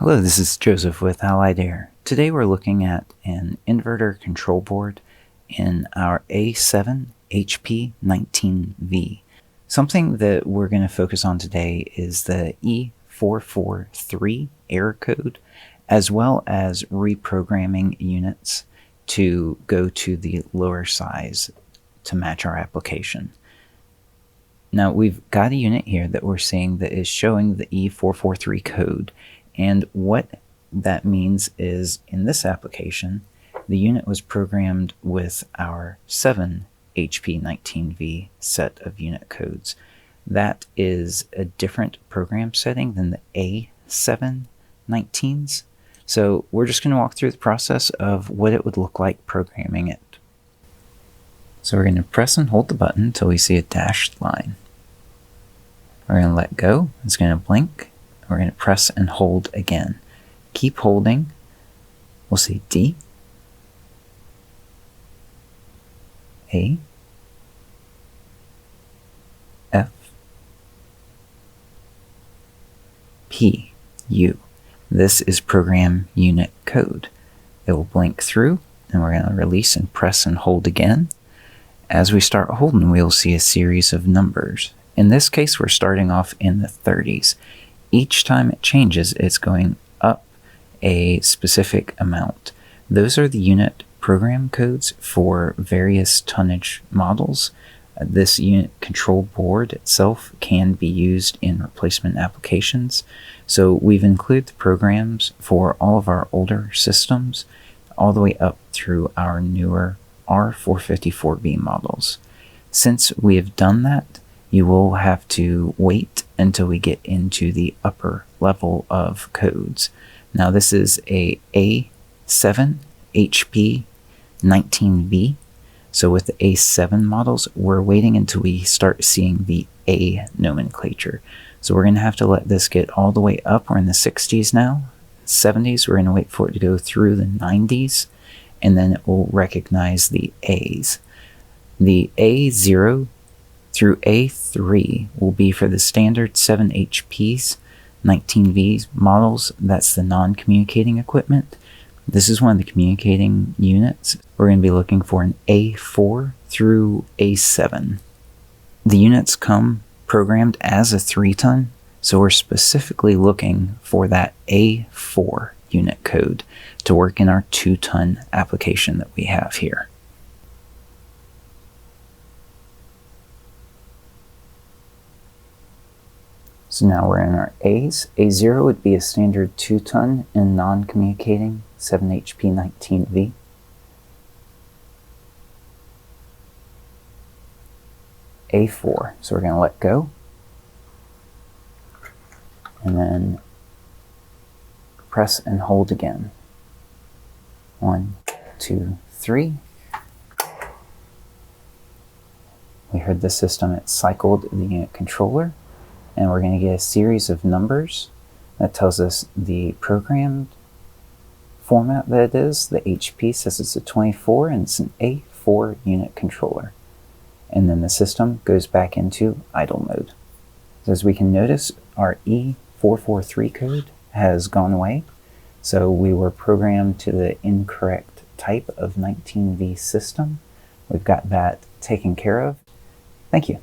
Hello, this is Joseph with Allied Air. Today we're looking at an inverter control board in our A7 HP19V. Something that we're going to focus on today is the E443 error code, as well as reprogramming units to go to the lower size to match our application. Now we've got a unit here that we're seeing that is showing the E443 code. And what that means is, in this application, the unit was programmed with our 7 HP19V set of unit codes. That is a different program setting than the A719s. So we're just going to walk through the process of what it would look like programming it. So we're going to press and hold the button until we see a dashed line. We're going to let go. It's going to blink. We're going to press and hold again. Keep holding. We'll see D, A, F, P, U. This is program unit code. It will blink through, and we're going to release and press and hold again. As we start holding, we'll see a series of numbers. In this case, we're starting off in the 30s. Each time it changes, it's going up a specific amount. Those are the unit program codes for various tonnage models. This unit control board itself can be used in replacement applications. So we've included the programs for all of our older systems, all the way up through our newer R454B models. Since we have done that, you will have to wait until we get into the upper level of codes. Now this is a A7 HP19V. So with the A7 models, we're waiting until we start seeing the A nomenclature. So we're going to have to let this get all the way up. We're in the 60s now, 70s. We're going to wait for it to go through the 90s, and then it will recognize the A's. The A0 through A3 will be for the standard 7 HPs, 19Vs models. That's the non-communicating equipment. This is one of the communicating units. We're going to be looking for an A4 through A7. The units come programmed as a 3-ton, so we're specifically looking for that A4 unit code to work in our 2-ton application that we have here. So now we're in our A's. A0 would be a standard 2-ton and non-communicating 7 HP19V. A4, so we're going to let go. And then press and hold again. 1, 2, 3. We heard the system, it cycled the unit controller. And we're going to get a series of numbers that tells us the programmed format that it is. The HP says it's a 24 and it's an A4 unit controller. And then the system goes back into idle mode. So as we can notice, our E443 code has gone away. So we were programmed to the incorrect type of 19V system. We've got that taken care of. Thank you.